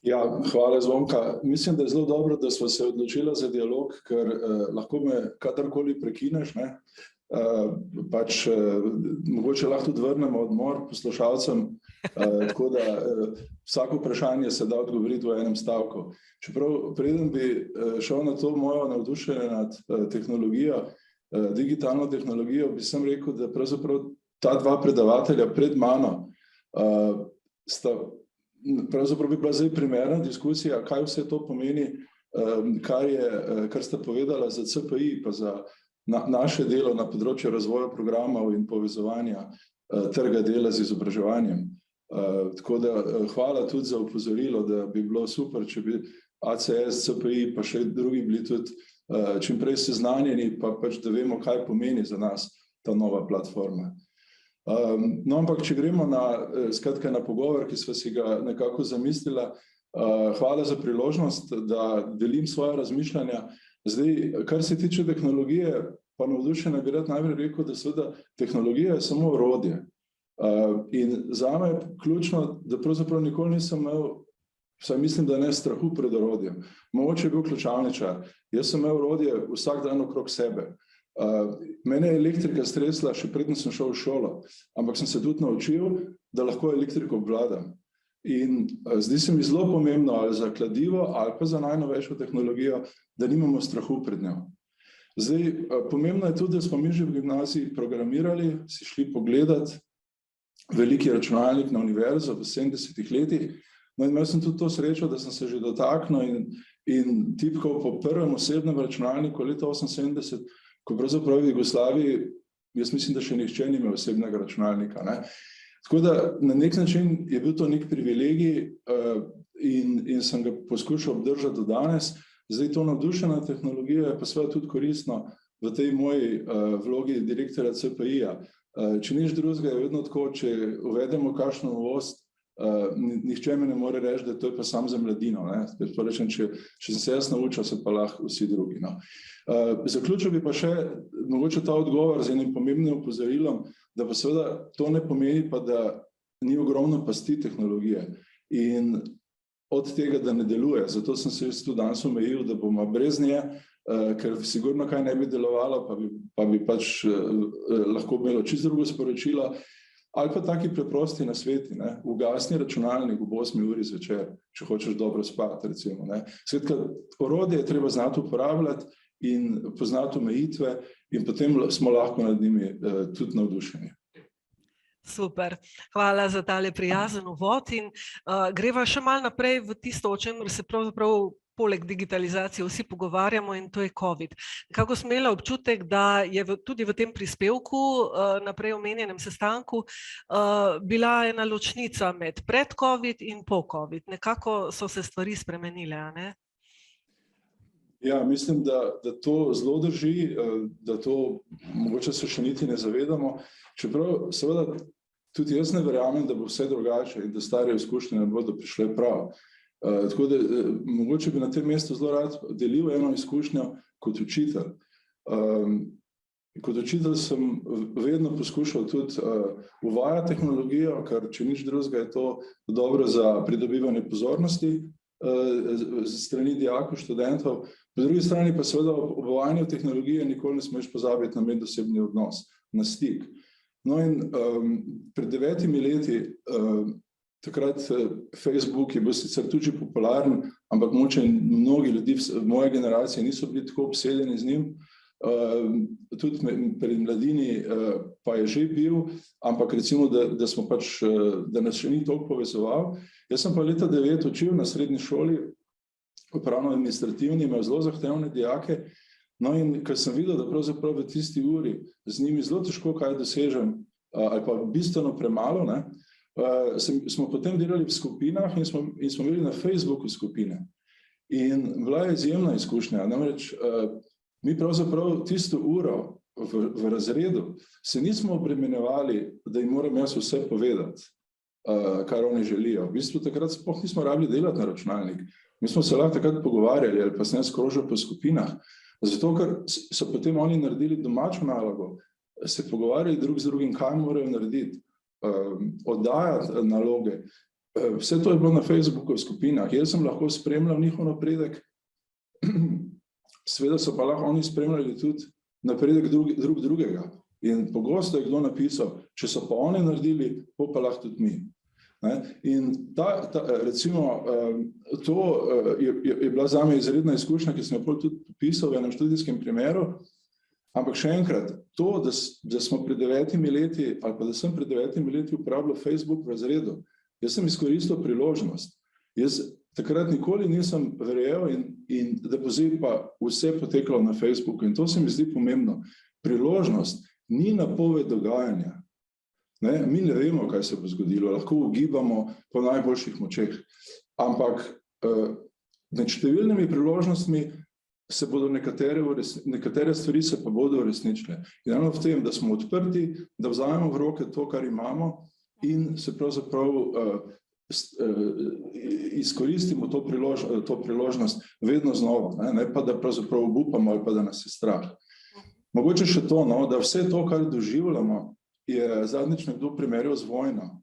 Ja, hvala Zvonka. Mislim, da je zelo dobro, da smo se odločili za dialog, ker lahko me kadarkoli prekineš, ne? Mogoče lahko tudi vrnemo odmor poslušalcem, tako da vsako vprašanje se da odgovoriti v enem stavku. Čeprav preden bi šel na to mojo navdušenje nad tehnologijo, digitalno tehnologijo, bi sem rekel, da pravzaprav ta dva predavatelja pred mano pravzaprav bi bila zdaj primerna diskusija, kaj vse to pomeni, kar sta povedala za CPI, pa za naše delo na področju razvoja programov in povezovanja trga dela z izobraževanjem. Tako da hvala tudi za opozorilo, da bi bilo super, če bi ACS, CPI, pa še drugi bili tudi čim prej seznanjeni, pa pač da vemo, kaj pomeni za nas ta nova platforma. No, ampak če gremo na pogovor, ki sva si ga nekako zamislila, hvala za priložnost, da delim svoje razmišljanja. Zdaj, kar se tiče tehnologije, pa navdušeno bi rad najprej rekel, da seveda tehnologija je samo orodje. In zame je ključno, da pravzaprav nikoli nisem imel, vsaj mislim, da ne strahu pred orodjem. Mogoče je bil ključavničar. Jaz sem imel orodje vsak dan okrog sebe. Mene je elektrika stresla, še predtem sem šel v šolo, ampak sem se tudi naučil, da lahko elektriko obvladam. In zdi se mi zelo pomembno, ali za kladivo, ali pa za najnovejšo tehnologijo, da nimamo strahu pred njo. Zdaj, pomembno je tudi, da smo mi že v gimnaziji programirali, si šli pogledati veliki računalnik na univerzo v 70-ih letih. No, in imel sem tudi to srečo, da sem se že dotaknil in tipkal po prvem osebnem računalniku leta 1978, ko pravzaprav v Jugoslaviji, jaz mislim, da še nihče ni imel osebnega računalnika, ne. Tako da na nek način je bil to nek privilegij in sem ga poskušal obdržati do danes. Zdaj to navdušena tehnologija je pa seveda tudi koristno v tej moji vlogi direktorja CPI-ja. Če nič drugega je vedno tako, če uvedemo kakšno novost, nihče me ne more reči, da to je pa sam za mladino, ne. Rečem, če sem se jaz naučil, se pa lahko vsi drugi, no. Zaključil bi pa še mogoče ta odgovor z enim pomembnim opozorilom, da pa seveda to ne pomeni pa, da ni ogromno pasti tehnologije in od tega, da ne deluje. Zato sem se tudi danes omejil, da bomo brez nje, ker sigurno kaj ne bi delovalo, pa bi pač lahko imelo čisto drugo sporočilo. Ali pa taki preprosti nasveti, ne, ugasni računalnik ob 8 uri zvečer, če hočeš dobro spati, recimo, ne. Skratka, orodje je treba znati uporabljati in poznati omejitve in potem smo lahko nad njimi tudi navdušeni. Super, hvala za tale prijazen uvod in greva še malo naprej v tisto, o čemer se pravzaprav poleg digitalizacije vsi pogovarjamo, in to je COVID. Nekako sem imela občutek, da je tudi v tem prispevku, naprej omenjenem sestanku, bila ena ločnica med pred COVID in po COVID. Nekako so se stvari spremenile, a ne? Ja, mislim, da to zelo drži, da to mogoče se še niti ne zavedamo. Čeprav seveda tudi jaz ne verjamem, da bo vse drugače in da stare izkušnje ne bodo prišle prav. Tako da mogoče bi na tem mestu zelo rad delil eno izkušnjo kot učitelj. Kot učitelj sem vedno poskušal tudi uvajati tehnologijo, ker če nič drugega je to dobro za pridobivanje pozornosti strani dijakov, študentov. Po drugi strani pa seveda ob uvajanju tehnologije nikoli ne smeš pozabiti na medosebni odnos, na stik. No in pred 9 leti, takrat Facebook je bil sicer tudi popularen, ampak mogoče mnogi ljudi v moje generacije niso bili tako obsedeni z njim, tudi pred mladini pa je že bil, ampak recimo, da nas še ni toliko povezoval. Jaz sem pa leta 9 učil na srednji šoli, upravno-administrativni, imel zelo zahtevne dijake, no in ko sem videl, da pravzaprav v tisti uri z njimi zelo težko kaj dosežem, ali pa bistveno premalo, ne, smo potem delali v skupinah in smo imeli na Facebooku skupine. In bila je izjemna izkušnja, namreč mi pravzaprav tisto uro v razredu se nismo obremenjevali, da jim moram jaz vse povedati, kar oni želijo. V bistvu takrat sploh nismo rabili delati na računalnik. Mi smo se lahko takrat pogovarjali ali pa se ne skrožili po skupinah, zato ker so potem oni naredili domačo nalogo, se pogovarjali drug z drugim, kaj morajo narediti, oddajati naloge. Vse to je bilo na Facebooku v skupinah. Jaz sem lahko spremljal njihov napredek, seveda so pa lahko oni spremljali tudi napredek drugega. In pogosto je kdo napisal, če so pa oni naredili, pa lahko tudi mi. In recimo, to je bila zame izredna izkušnja, ki sem jo tudi pisal v enem študijskem primeru, ampak še enkrat, to, da smo pred 9 leti, ali pa da sem pred 9 leti uporabljal Facebook v razredu, jaz sem izkoristil priložnost. Jaz takrat nikoli nisem verjel in da bo zdaj pa vse poteklo na Facebooku in to se mi zdi pomembno. Priložnost ni napoved dogajanja. Mi ne vemo, kaj se bo zgodilo, lahko ugibamo po najboljših močeh, ampak med številnimi priložnostmi se bodo nekatere stvari se pa bodo uresničile. In eno v tem, da smo odprti, da vzamemo v roke to, kar imamo in se pravzaprav izkoristimo to priložnost vedno znova, ne pa da pravzaprav obupamo ali pa da nas je strah. Mogoče še to, da vse to, kar doživljamo, je zadnjič nekdo primerjal z vojno.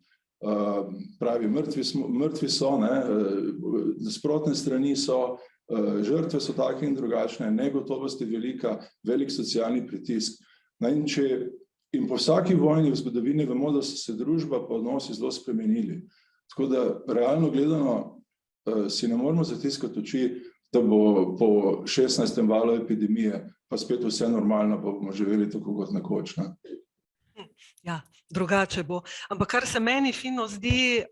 Pravi, mrtvi so, nasprotne strani so, žrtve so take in drugačne, negotovost je velika, velik socialni pritisk. In po vsaki vojni v zgodovini vemo, da so se družba pa odnosi zelo spremenili. Tako da realno gledano si ne moramo zatiskati oči, da bo po 16. valu epidemije pa spet vse normalno, pa bomo živeli tako kot nekoč. Ja, drugače bo. Ampak kar se meni fino zdi,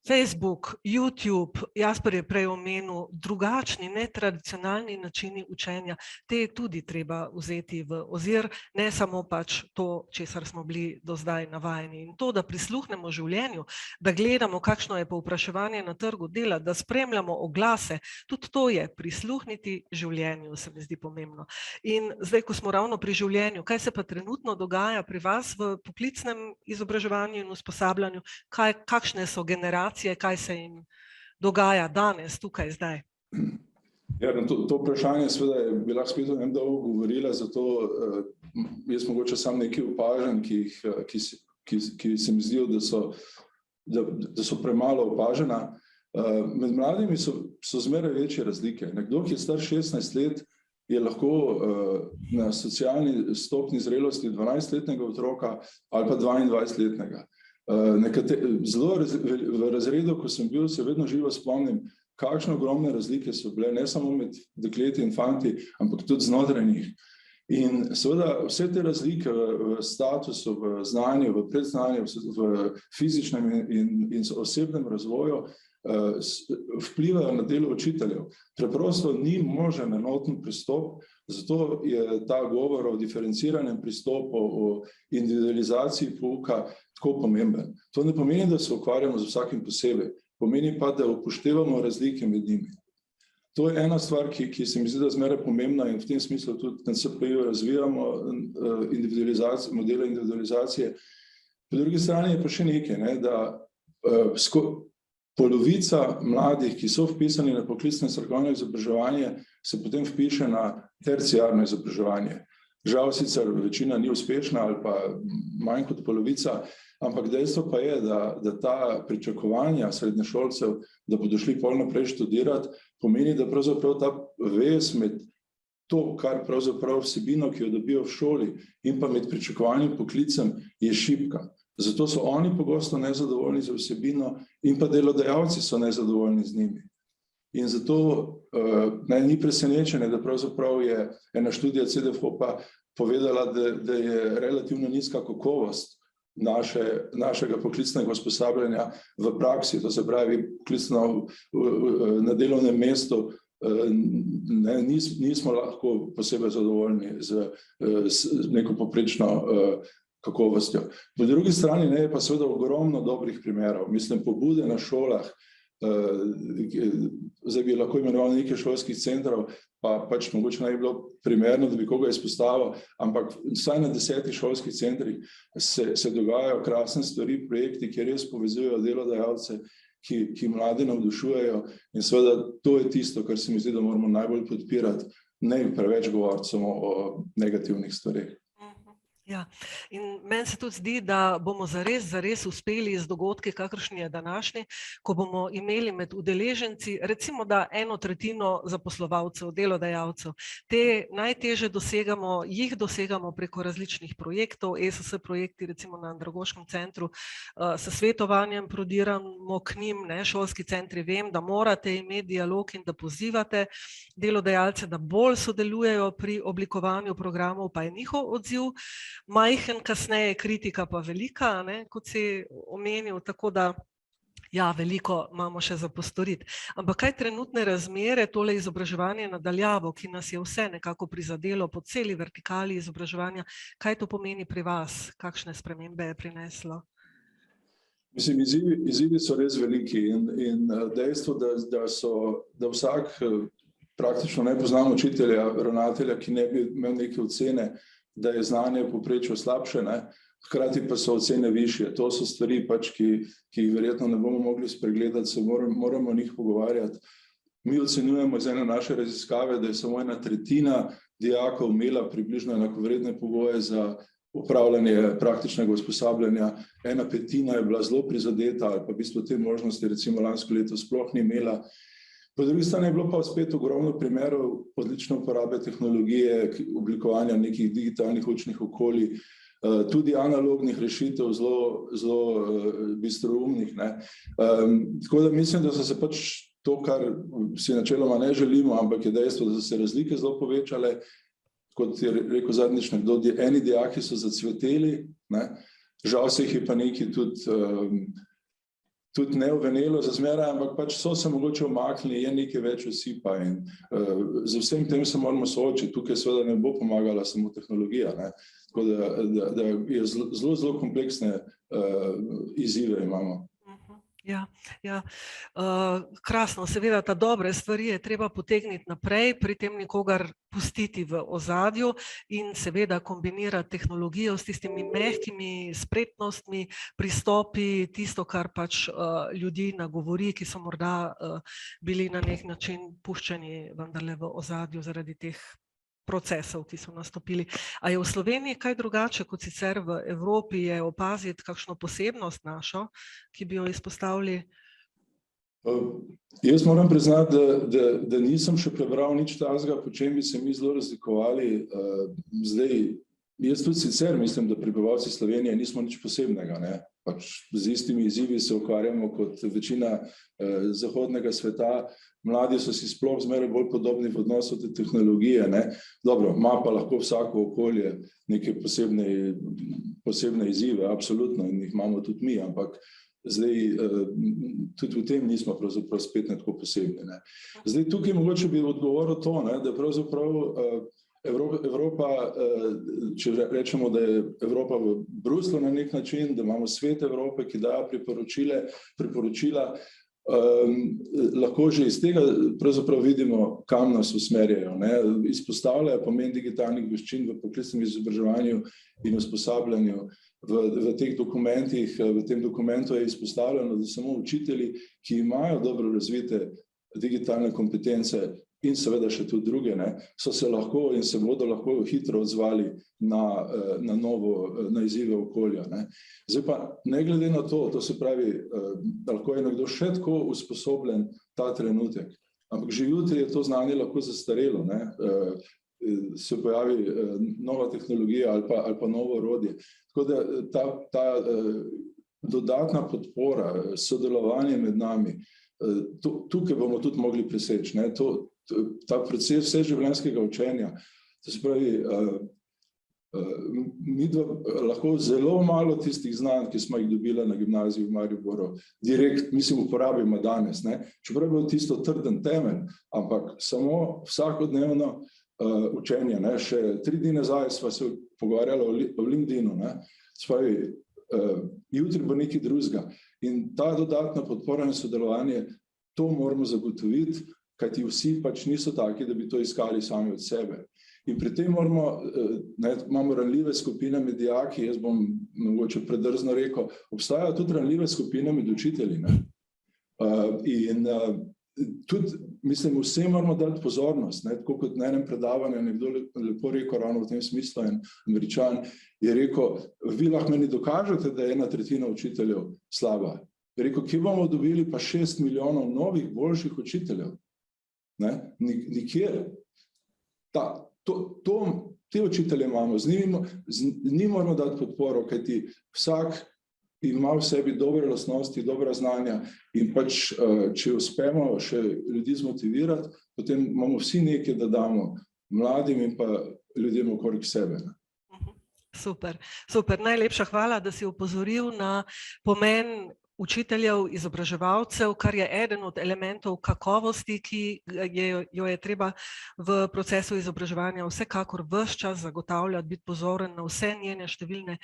Facebook, YouTube, Jasper je prej omenil, drugačni, netradicionalni načini učenja, te je tudi treba vzeti v ozir, ne samo pač to, česar smo bili do zdaj navajeni. In to, da prisluhnemo življenju, da gledamo, kakšno je povpraševanje na trgu dela, da spremljamo oglase, tudi to je prisluhniti življenju, se mi zdi pomembno. In zdaj, ko smo ravno pri življenju, kaj se pa trenutno dogaja pri vas v poklicnem izobraževanju in usposabljanju, kakšne so generacije, kaj se jim dogaja danes, tukaj, zdaj? Ja, to vprašanje seveda bi lahko spet o njem dolgo govorila, zato jaz mogoče sam nekaj opažanj, ki se mi zdijo, da so premalo opažena. Med mladimi so zmeraj večje razlike. Nekdo, ki je star 16 let, je lahko na socialni stopnji zrelosti 12-letnega otroka ali pa 22-letnega. Zelo v razredu, ko sem bil, se vedno živo spomnim, kakšne ogromne razlike so bile, ne samo med dekleti in fanti, ampak tudi znotraj njih. In seveda vse te razlike v statusu, v znanju, v predznanju, v fizičnem in osebnem razvoju vplivajo na delo učiteljev. Preprosto ni možen enoten pristop, zato je ta govor o diferenciranem pristopu, o individualizaciji pouka tako pomemben. To ne pomeni, da se ukvarjamo z vsakim posebej, pomeni pa, da upoštevamo razlike med njimi. To je ena stvar, ki se mi zdi, da zmeraj pomembna in v tem smislu tudi na CPI-ju razvijamo modele individualizacije. Po drugi strani je pa še nekaj, da polovica mladih, ki so vpisani na poklicno strokovno izobraževanje, se potem vpiše na terciarno izobraževanje. Žal sicer večina ni uspešna ali pa manj kot polovica, ampak dejstvo pa je, da ta pričakovanja srednješolcev, da bodo šli pol naprej študirati, pomeni, da pravzaprav ta vez med to, kar pravzaprav vsebino, ki jo dobijo v šoli, in pa med pričakovanjem poklicem je šibka. Zato so oni pogosto nezadovoljni z vsebino in pa delodajalci so nezadovoljni z njimi. In zato ni presenečenje, da pravzaprav je ena študija CDFOP-a povedala, da je relativno nizka kakovost našega poklicnega usposabljanja v praksi, to se pravi poklicno na delovnem mestu, nismo lahko posebej zadovoljni z neko poprečno kakovostjo. Po drugi strani je pa seveda ogromno dobrih primerov. Mislim, pobude na šolah, zdaj bi lahko imenovali nekaj šolskih centrov, pa pač mogoče naj bi bilo primerno, da bi koga izpostavil, ampak vsaj na 10 šolskih centrih se dogajajo krasne stvari, projekti, ki res povezujejo delodajalce, ki mlade navdušujejo in seveda to je tisto, kar se mi zdi, da moramo najbolj podpirati, ne preveč govoriti samo o negativnih stvareh. Ja, in meni se tudi zdi, da bomo zares uspeli z dogodki, kakršni je današnji, ko bomo imeli med udeleženci, recimo da 1/3 zaposlovalcev, delodajalcev. Te najtežje jih dosegamo preko različnih projektov, ESS projekti, recimo na Andragoškem centru, s svetovanjem prodiramo k njim, šolski centri, vem, da morate imeti dialog in da pozivate delodajalce, da bolj sodelujejo pri oblikovanju programov, pa je njihov odziv majhen, kasneje kritika pa velika, kot si omenil, tako da ja, veliko imamo še za postoriti. Ampak kaj trenutne razmere, tole izobraževanje nadaljavo, ki nas je vse nekako prizadelo po celi vertikali izobraževanja, kaj to pomeni pri vas? Kakšne spremembe je prineslo? Mislim, izzivi so res veliki in dejstvo, da vsak, praktično ne poznam učitelja, ravnatelja, ki ne bi imel neke ocene, da je znanje v povprečju slabše, hkrati pa so ocene višje. To so stvari, ki jih verjetno ne bomo mogli spregledati, se moramo o njih pogovarjati. Mi ocenjujemo iz ene naše raziskave, da je samo 1/3 dijakov imela približno enakovredne pogoje za upravljanje praktičnega usposabljanja, 1/5 je bila zelo prizadeta ali pa v bistvu te možnosti recimo lansko leto sploh ni imela. Po drugi strani je bilo pa spet ogromno primerov odlične uporabe tehnologije, oblikovanja nekih digitalnih učnih okolij, tudi analognih rešitev, zelo bistroumnih. Tako da mislim, da so se pač to, kar si načeloma ne želimo, ampak je dejstvo, da so se razlike zelo povečale, kot je rekel zadnjič nekdo, eni dijaki so zacveteli, žal se jih je pa nekaj tudi ne uvenelo za zmeraj, ampak pač so se mogoče umaknili, je nekaj več osipa in z vsem tem se moramo soočiti. Tukaj seveda ne bo pomagala samo tehnologija, tako da je zelo kompleksne izzive imamo. Ja. Krasno, seveda ta dobre stvari je treba potegniti naprej, pri tem nikogar pustiti v ozadju in seveda kombinirati tehnologijo s tistimi mehkimi spretnostmi, pristopi, tisto, kar pač ljudi nagovori, ki so morda bili na nek način puščeni vendarle v ozadju zaradi teh procesov, ki so nastopili. A je v Sloveniji kaj drugače kot sicer v Evropi, je opaziti kakšno posebnost našo, ki bi jo izpostavili? Jaz moram priznati, da nisem še prebral nič takega, po čem bi se mi zelo razlikovali. Zdaj, jaz tudi sicer mislim, da prebivalci Slovenije nismo nič posebnega, pač z istimi izzivi se ukvarjamo kot večina zahodnega sveta. Mladi so si sploh zmeraj bolj podobni v odnosu do tehnologije. Dobro, ima pa lahko vsako okolje neke posebne izzive, absolutno, in jih imamo tudi mi, ampak zdaj tudi v tem nismo pravzaprav spet tako posebni. Zdaj tukaj mogoče bi odgovoril to, da pravzaprav Evropa, če rečemo, da je Evropa v Bruslju na nek način, da imamo Svet Evrope, ki daje priporočila, lahko že iz tega pravzaprav vidimo, kam nas usmerjajo. Izpostavljajo pomen digitalnih veščin v poklicnem izobraževanju in usposabljanju. V teh dokumentih, v tem dokumentu je izpostavljeno, da samo učitelji, ki imajo dobro razvite digitalne kompetence in seveda še tudi druge, so se lahko in se bodo lahko hitro odzvali na izzive okolja. Zdaj pa, ne glede na to se pravi, lahko je nekdo še tako usposobljen ta trenutek, ampak že jutri je to znanje lahko zastarelo, se pojavi nova tehnologija ali pa novo orodje. Tako da ta dodatna podpora, sodelovanje med nami, tukaj bomo tudi mogli preseči, ta proces vseživljenjskega učenja, to se pravi, mi lahko zelo malo tistih znanj, ki smo jih dobili na gimnaziji v Mariboru, uporabimo danes, čeprav je bil tisto trden temelj, ampak samo vsakodnevno učenje, še 3 dni nazaj sva se pogovarjala o LinkedInu, se pravi, jutri bo nekaj drugega in ta dodatna podpora in sodelovanje, to moramo zagotoviti, kajti vsi pač niso taki, da bi to iskali sami od sebe. In pri tem imamo ranljive skupine med dijaki, jaz bom mogoče predrzno rekel, obstajajo tudi ranljive skupine med učitelji. In tudi, mislim, vsem moramo dati pozornost, ne, tako kot na enem predavanju nekdo lepo rekel, ravno v tem smislu, en Američan je rekel, vi lahko meni dokažete, da je 1/3 učiteljev slaba. Je rekel, kje bomo dobili pa 6 milijonov novih, boljših učiteljev? Ne, nikjer. Te učitelje imamo, z njimi moramo dati podporo, kajti vsak ima v sebi dobre lastnosti, dobra znanja in pač, če uspemo še ljudi zmotivirati, potem imamo vsi nekaj, da damo mladim in pa ljudem okrog sebe. Super, super. Najlepša hvala, da si opozoril na pomen učiteljev, izobraževalcev, kar je eden od elementov kakovosti, ki jo je treba v procesu izobraževanja vsekakor ves čas zagotavljati, biti pozoren na vse njene številne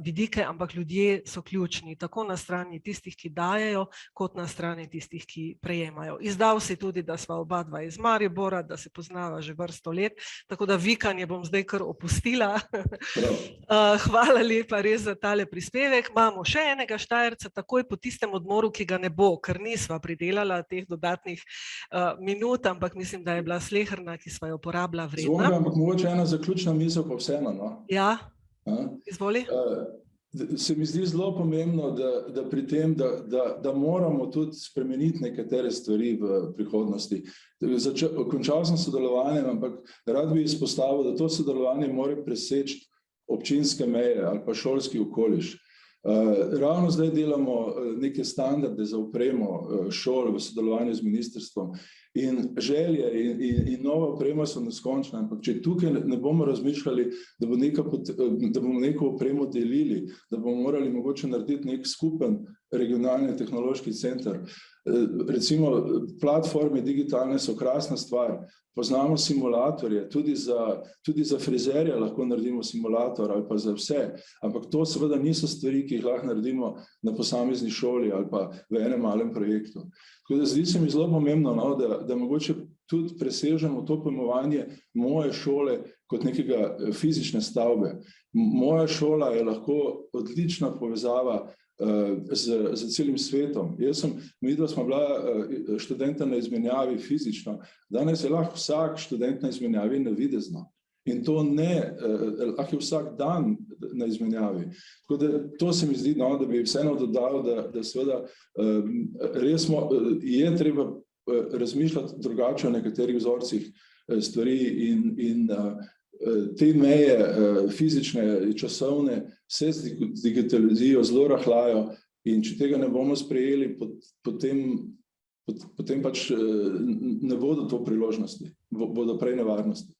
vidike, ampak ljudje so ključni, tako na strani tistih, ki dajejo, kot na strani tistih, ki prejemajo. Izdal si tudi, da sva oba dva iz Maribora, da se poznava že vrsto let, tako da vikanje bom zdaj kar opustila. Hvala lepa res za tale prispevek. Imamo še enega Štajerca, takoj po tistem odmoru, ki ga ne bo, ker nisva pridelala teh dodatnih minut, ampak mislim, da je bila sleherna, ki sva jo porabila vredna. Zvonka, ampak mogoče ena zaključna misel pa vseeno, no? Ja, izvoli. Se mi zdi zelo pomembno, da pri tem, da moramo tudi spremeniti nekatere stvari v prihodnosti. Končal sem sodelovanje, ampak rad bi izpostavil, da to sodelovanje mora preseči občinske meje ali pa šolski okoliš. Ravno zdaj delamo neke standarde za opremo šol v sodelovanju z ministrstvom in želje in nova oprema so neskončna, ampak če tukaj ne bomo razmišljali, da bomo neko opremo delili, da bomo morali mogoče narediti nek skupen regionalni tehnološki center. Recimo, platforme digitalne so krasna stvar, poznamo simulatorje, tudi za frizerja lahko naredimo simulator ali pa za vse, ampak to seveda niso stvari, ki jih lahko naredimo na posamezni šoli ali pa v enem malem projektu. Tako da zdi se mi zelo pomembno, no, da mogoče tudi presežemo to pojmovanje moje šole kot nekega fizične stavbe. Moja šola je lahko odlična povezava z celim svetom. Midva smo bila študenta na izmenjavi fizično, danes je lahko vsak študent na izmenjavi navidezno. In to lahko je vsak dan na izmenjavi. Tako da to se mi zdi, no, da bi vseeno dodal, da seveda res je treba razmišljati drugače o nekaterih vzorcih stvari in te meje fizične, časovne se z digitalizacijo zelo rahljajo in če tega ne bomo sprejeli, potem pač ne bodo to priložnosti, bodo prej nevarnosti.